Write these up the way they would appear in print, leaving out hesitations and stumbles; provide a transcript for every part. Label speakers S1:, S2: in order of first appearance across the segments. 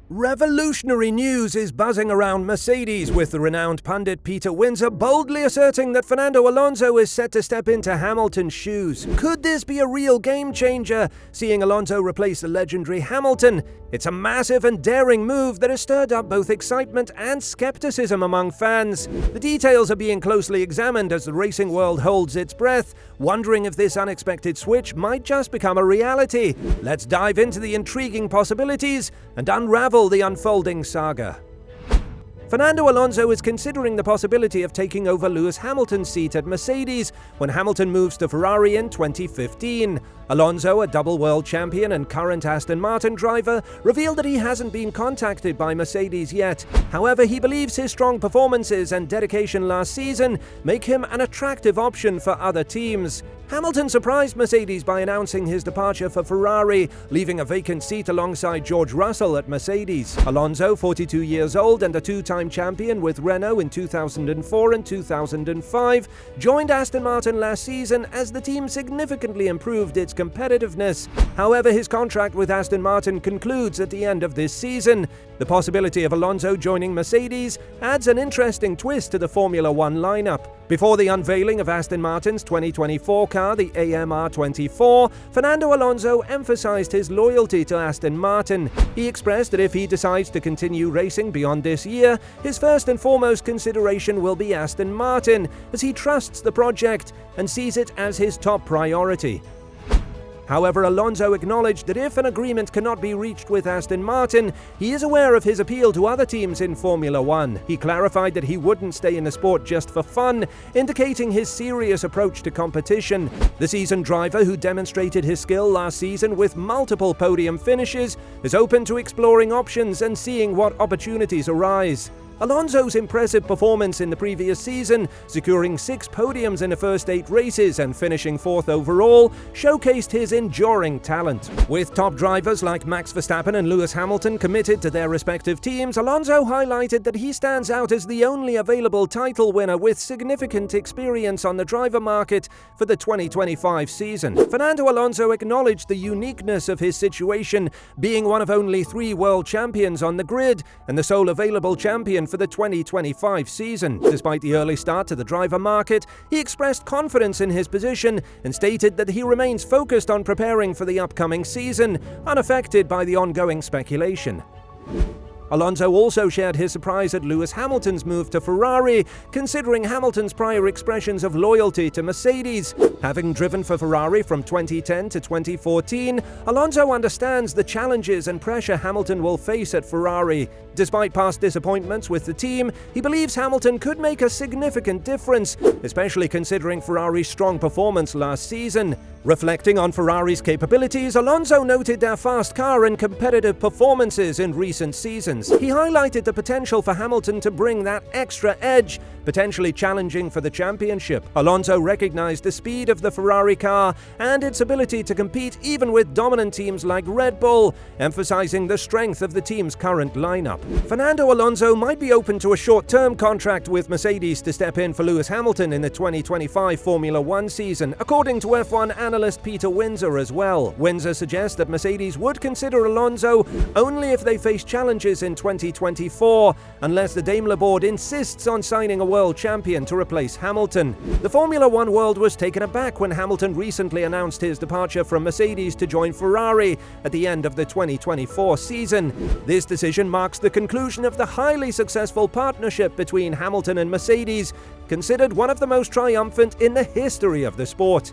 S1: Revolutionary news is buzzing around Mercedes, with the renowned pundit Peter Windsor boldly asserting that Fernando Alonso is set to step into Hamilton's shoes. Could this be a real game changer, seeing Alonso replace the legendary Hamilton? It's a massive and daring move that has stirred up both excitement and skepticism among fans. The details are being closely examined as the racing world holds its breath, wondering if this unexpected switch might just become a reality. Let's dive into the intriguing possibilities and unravel the unfolding saga. Fernando Alonso is considering the possibility of taking over Lewis Hamilton's seat at Mercedes when Hamilton moves to Ferrari in 2015. Alonso, a double world champion and current Aston Martin driver, revealed that he hasn't been contacted by Mercedes yet. However, he believes his strong performances and dedication last season make him an attractive option for other teams. Hamilton surprised Mercedes by announcing his departure for Ferrari, leaving a vacant seat alongside George Russell at Mercedes. Alonso, 42 years old and a two-time champion with Renault in 2004 and 2005, joined Aston Martin last season as the team significantly improved its competitiveness. However, his contract with Aston Martin concludes at the end of this season. The possibility of Alonso joining Mercedes adds an interesting twist to the Formula One lineup. Before the unveiling of Aston Martin's 2024 car, the AMR24, Fernando Alonso emphasized his loyalty to Aston Martin. He expressed that if he decides to continue racing beyond this year, his first and foremost consideration will be Aston Martin, as he trusts the project and sees it as his top priority. However, Alonso acknowledged that if an agreement cannot be reached with Aston Martin, he is aware of his appeal to other teams in Formula One. He clarified that he wouldn't stay in the sport just for fun, indicating his serious approach to competition. The seasoned driver, who demonstrated his skill last season with multiple podium finishes, is open to exploring options and seeing what opportunities arise. Alonso's impressive performance in the previous season, securing 6 podiums in the first 8 races and finishing 4th overall, showcased his enduring talent. With top drivers like Max Verstappen and Lewis Hamilton committed to their respective teams, Alonso highlighted that he stands out as the only available title winner with significant experience on the driver market for the 2025 season. Fernando Alonso acknowledged the uniqueness of his situation, being one of only 3 world champions on the grid and the sole available champion for the 2025 season. Despite the early start to the driver market, he expressed confidence in his position and stated that he remains focused on preparing for the upcoming season, unaffected by the ongoing speculation. Alonso also shared his surprise at Lewis Hamilton's move to Ferrari, considering Hamilton's prior expressions of loyalty to Mercedes. Having driven for Ferrari from 2010 to 2014, Alonso understands the challenges and pressure Hamilton will face at Ferrari. Despite past disappointments with the team, he believes Hamilton could make a significant difference, especially considering Ferrari's strong performance last season. Reflecting on Ferrari's capabilities, Alonso noted their fast car and competitive performances in recent seasons. He highlighted the potential for Hamilton to bring that extra edge, potentially challenging for the championship. Alonso recognized the speed of the Ferrari car and its ability to compete even with dominant teams like Red Bull, emphasizing the strength of the team's current lineup. Fernando Alonso might be open to a short-term contract with Mercedes to step in for Lewis Hamilton in the 2025 Formula One season, according to F1 analyst Peter Windsor as well. Windsor suggests that Mercedes would consider Alonso only if they face challenges in 2024, unless the Daimler board insists on signing a world champion to replace Hamilton. The Formula One world was taken aback when Hamilton recently announced his departure from Mercedes to join Ferrari at the end of the 2024 season. This decision marks the conclusion of the highly successful partnership between Hamilton and Mercedes, considered one of the most triumphant in the history of the sport.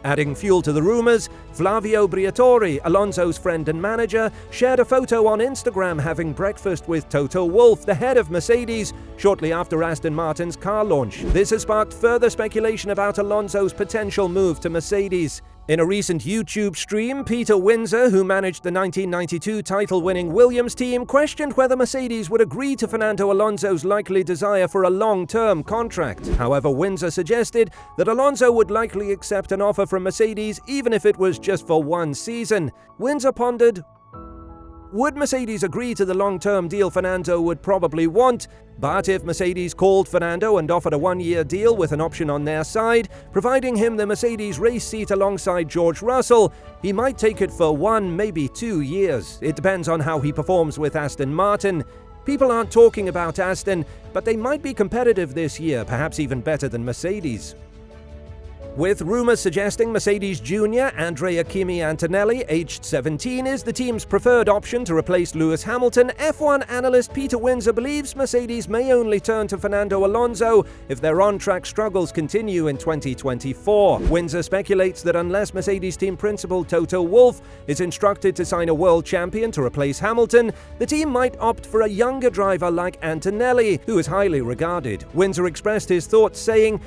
S1: Adding fuel to the rumors, Flavio Briatore, Alonso's friend and manager, shared a photo on Instagram having breakfast with Toto, Wolff, the head of Mercedes, shortly after Aston Martin's car launch. This has sparked further speculation about Alonso's potential move to Mercedes. In a recent YouTube stream, Peter Windsor, who managed the 1992 title-winning Williams team, questioned whether Mercedes would agree to Fernando Alonso's likely desire for a long-term contract. However, Windsor suggested that Alonso would likely accept an offer from Mercedes even if it was just for one season. Windsor pondered, Would Mercedes agree to the long-term deal Fernando would probably want? But if Mercedes called Fernando and offered a one-year deal with an option on their side, providing him the Mercedes race seat alongside George Russell, he might take it for 1, maybe 2 years. It depends on how he performs with Aston Martin. People aren't talking about Aston, but they might be competitive this year, perhaps even better than Mercedes. With rumours suggesting Mercedes Jr. Andrea Kimi Antonelli, aged 17, is the team's preferred option to replace Lewis Hamilton, F1 analyst Peter Windsor believes Mercedes may only turn to Fernando Alonso if their on-track struggles continue in 2024. Windsor speculates that unless Mercedes team principal Toto Wolff is instructed to sign a world champion to replace Hamilton, the team might opt for a younger driver like Antonelli, who is highly regarded. Windsor expressed his thoughts saying,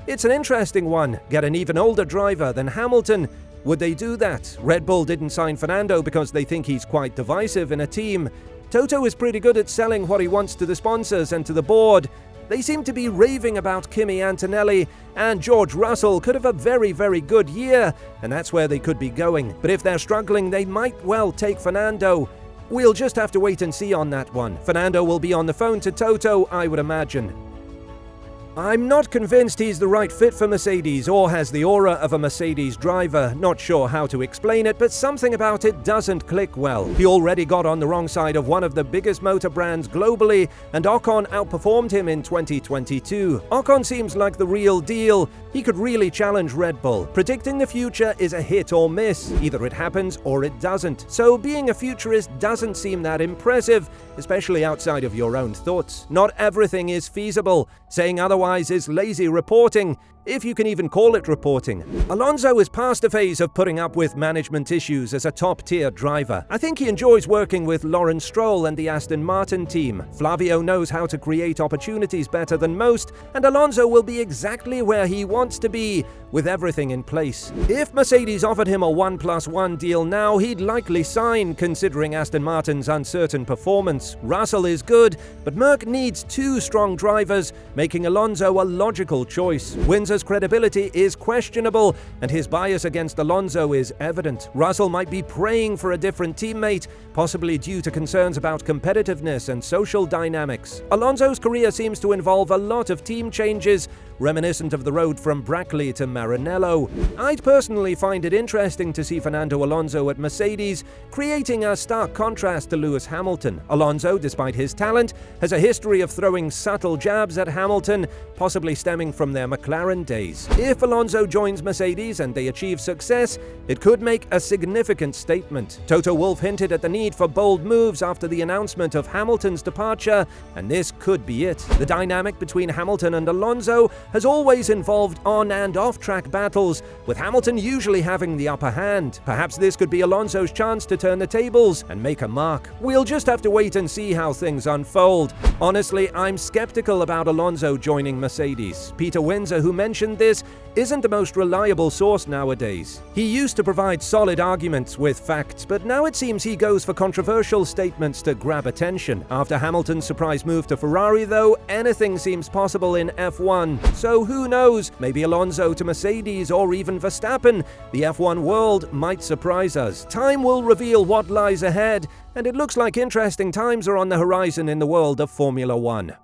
S1: "It's an interesting one. Get an even older driver than Hamilton. Would they do that? Red Bull didn't sign Fernando because they think he's quite divisive in a team. Toto is pretty good at selling what he wants to the sponsors and to the board. They seem to be raving about Kimi Antonelli, and George Russell could have a very, very good year, and that's where they could be going. But if they're struggling, they might well take Fernando. We'll just have to wait and see on that one. Fernando will be on the phone to Toto, I would imagine. I'm not convinced he's the right fit for Mercedes or has the aura of a Mercedes driver. Not sure how to explain it, but something about it doesn't click well. He already got on the wrong side of one of the biggest motor brands globally, and Ocon outperformed him in 2022. Ocon seems like the real deal. He could really challenge Red Bull. Predicting the future is a hit or miss. Either it happens or it doesn't. So being a futurist doesn't seem that impressive, especially outside of your own thoughts. Not everything is feasible. Saying otherwise is lazy reporting, if you can even call it reporting. Alonso is past the phase of putting up with management issues as a top-tier driver. I think he enjoys working with Lawrence Stroll and the Aston Martin team. Flavio knows how to create opportunities better than most, and Alonso will be exactly where he wants to be, with everything in place. If Mercedes offered him a 1+1 deal now, he'd likely sign, considering Aston Martin's uncertain performance. Russell is good, but Merc needs 2 strong drivers, making Alonso a logical choice. Windsor's credibility is questionable, and his bias against Alonso is evident. Russell might be praying for a different teammate, possibly due to concerns about competitiveness and social dynamics. Alonso's career seems to involve a lot of team changes, reminiscent of the road from Brackley to Maranello. I'd personally find it interesting to see Fernando Alonso at Mercedes, creating a stark contrast to Lewis Hamilton. Alonso, despite his talent, has a history of throwing subtle jabs at Hamilton, possibly stemming from their McLaren days. If Alonso joins Mercedes and they achieve success, it could make a significant statement. Toto Wolff hinted at the need for bold moves after the announcement of Hamilton's departure, and this could be it. The dynamic between Hamilton and Alonso has always involved on- and off-track battles, with Hamilton usually having the upper hand. Perhaps this could be Alonso's chance to turn the tables and make a mark. We'll just have to wait and see how things unfold. Honestly, I'm skeptical about Alonso joining Mercedes. Peter Windsor, who mentioned this, isn't the most reliable source nowadays. He used to provide solid arguments with facts, but now it seems he goes for controversial statements to grab attention. After Hamilton's surprise move to Ferrari, though, anything seems possible in F1. So who knows, maybe Alonso to Mercedes or even Verstappen. The F1 world might surprise us. Time will reveal what lies ahead, and it looks like interesting times are on the horizon in the world of Formula One.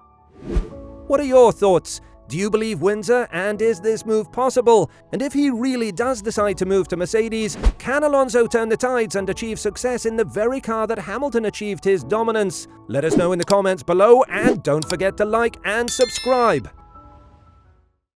S1: What are your thoughts? Do you believe Windsor, and is this move possible? And if he really does decide to move to Mercedes, can Alonso turn the tides and achieve success in the very car that Hamilton achieved his dominance? Let us know in the comments below, and don't forget to like and subscribe.